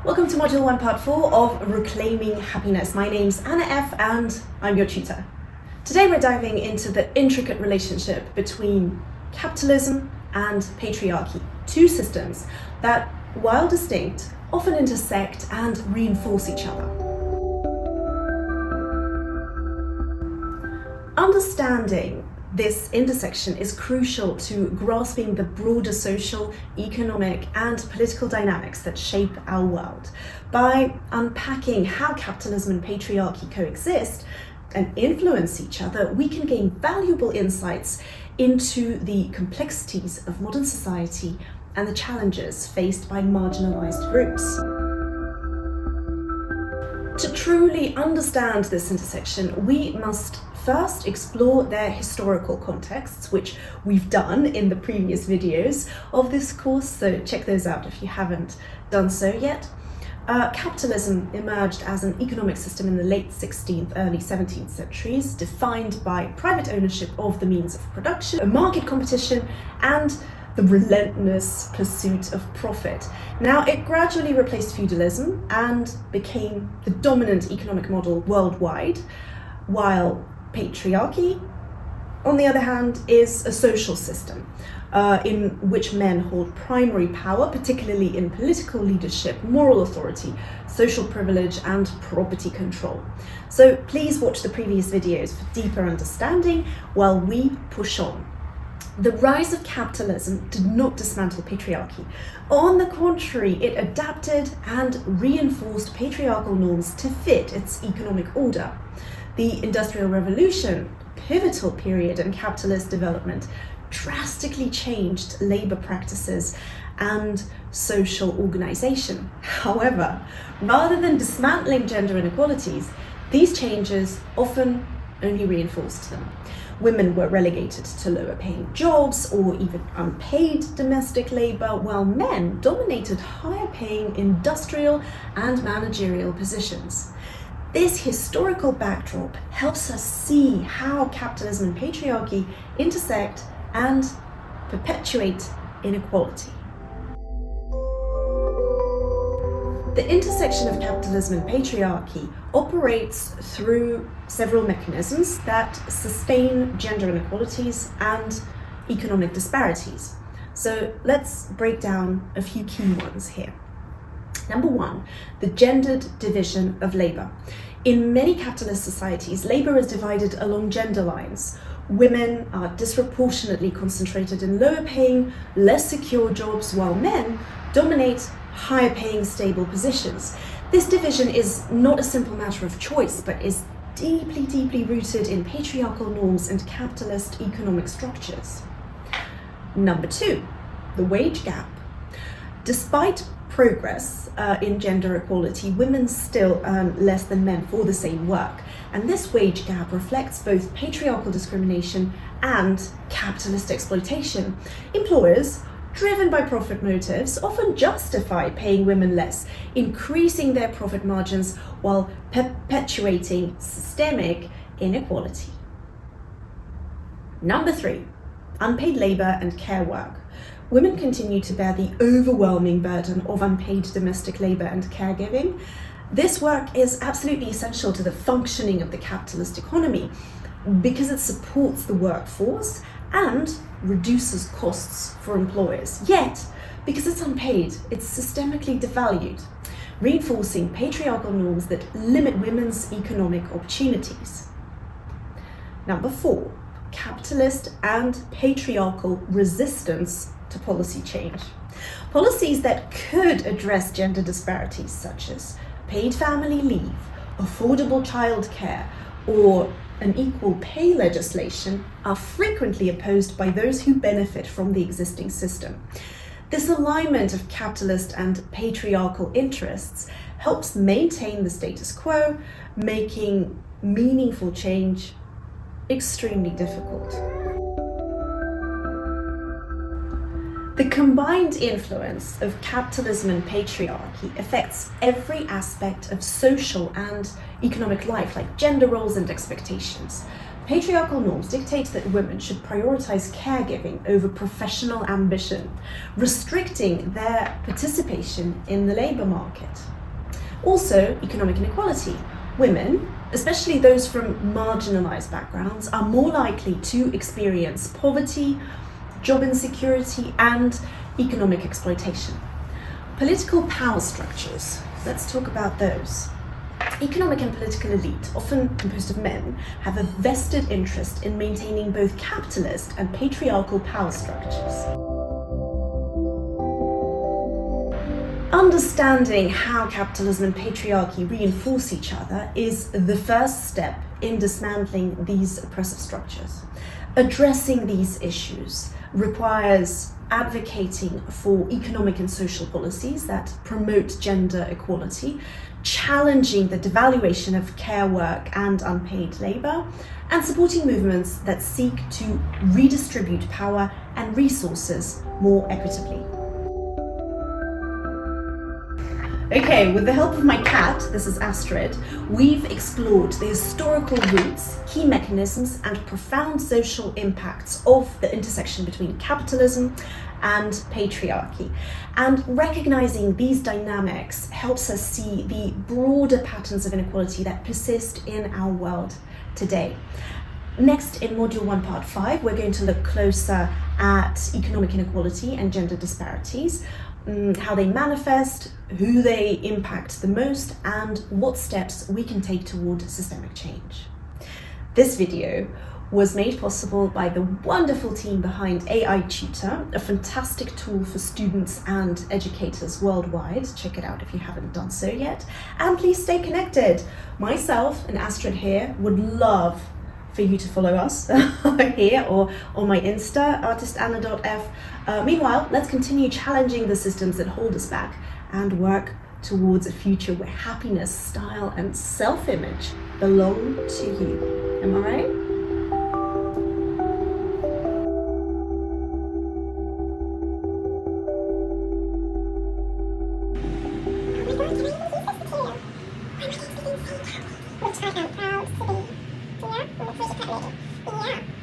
Welcome to Module 1 Part 4 of Reclaiming Happiness. My name's Anna F. and I'm your tutor. Today we're diving into the intricate relationship between capitalism and patriarchy, two systems that, while distinct, often intersect and reinforce each other. Understanding this intersection is crucial to grasping the broader social, economic, and political dynamics that shape our world. By unpacking how capitalism and patriarchy coexist and influence each other, we can gain valuable insights into the complexities of modern society and the challenges faced by marginalized groups. To truly understand this intersection, we must first explore their historical contexts, which we've done in the previous videos of this course, so check those out if you haven't done so yet. Capitalism emerged as an economic system in the late 16th, early 17th centuries, defined by private ownership of the means of production, market competition, and the relentless pursuit of profit. Now, it gradually replaced feudalism and became the dominant economic model worldwide, while patriarchy, on the other hand, is a social system in which men hold primary power, particularly in political leadership, moral authority, social privilege, and property control. So please watch the previous videos for deeper understanding while we push on. The rise of capitalism did not dismantle patriarchy. On the contrary, it adapted and reinforced patriarchal norms to fit its economic order. The Industrial Revolution, pivotal period in capitalist development, drastically changed labor practices and social organization. However, rather than dismantling gender inequalities, these changes often only reinforced them. Women were relegated to lower paying jobs or even unpaid domestic labor, while men dominated higher paying industrial and managerial positions. This historical backdrop helps us see how capitalism and patriarchy intersect and perpetuate inequality. The intersection of capitalism and patriarchy operates through several mechanisms that sustain gender inequalities and economic disparities. So let's break down a few key ones here. Number one, the gendered division of labor. In many capitalist societies, labor is divided along gender lines. Women are disproportionately concentrated in lower paying, less secure jobs, while men dominate higher paying, stable positions. This division is not a simple matter of choice, but is deeply rooted in patriarchal norms and capitalist economic structures. Number two, the wage gap. Despite progress in gender equality, women still earn less than men for the same work. And this wage gap reflects both patriarchal discrimination and capitalist exploitation. Employers, driven by profit motives, often justify paying women less, increasing their profit margins while perpetuating systemic inequality. Number three, unpaid labor and care work. Women continue to bear the overwhelming burden of unpaid domestic labor and caregiving. This work is absolutely essential to the functioning of the capitalist economy because it supports the workforce and reduces costs for employers. Yet, because it's unpaid, it's systemically devalued, reinforcing patriarchal norms that limit women's economic opportunities. Number four, capitalist and patriarchal resistance to policy change. Policies that could address gender disparities, such as paid family leave, affordable childcare, or an equal pay legislation, are frequently opposed by those who benefit from the existing system. This alignment of capitalist and patriarchal interests helps maintain the status quo, making meaningful change extremely difficult. The combined influence of capitalism and patriarchy affects every aspect of social and economic life, like gender roles and expectations. Patriarchal norms dictate that women should prioritize caregiving over professional ambition, restricting their participation in the labour market. Also, economic inequality. Women, especially those from marginalised backgrounds, are more likely to experience poverty, job insecurity, and economic exploitation. Political power structures. Let's talk about those. Economic and political elite, often composed of men, have a vested interest in maintaining both capitalist and patriarchal power structures. Understanding how capitalism and patriarchy reinforce each other is the first step in dismantling these oppressive structures. Addressing these issues requires advocating for economic and social policies that promote gender equality, challenging the devaluation of care work and unpaid labour, and supporting movements that seek to redistribute power and resources more equitably. Okay, with the help of my cat, this is Astrid, we've explored the historical roots, key mechanisms, and profound social impacts of the intersection between capitalism and patriarchy. And recognizing these dynamics helps us see the broader patterns of inequality that persist in our world today. Next, in Module 1, Part 5, we're going to look closer at economic inequality and gender disparities, how they manifest, who they impact the most, and what steps we can take toward systemic change. This video was made possible by the wonderful team behind AI Tutor, a fantastic tool for students and educators worldwide. Check it out if you haven't done so yet. And please stay connected. Myself and Astrid here would love for you to follow us here or on my Insta, artistanna.f. Meanwhile, let's continue challenging the systems that hold us back and work towards a future where happiness, style, and self-image belong to you. Am I right? Which I am proud to be. Yeah, I'm a pretty proud. Yeah.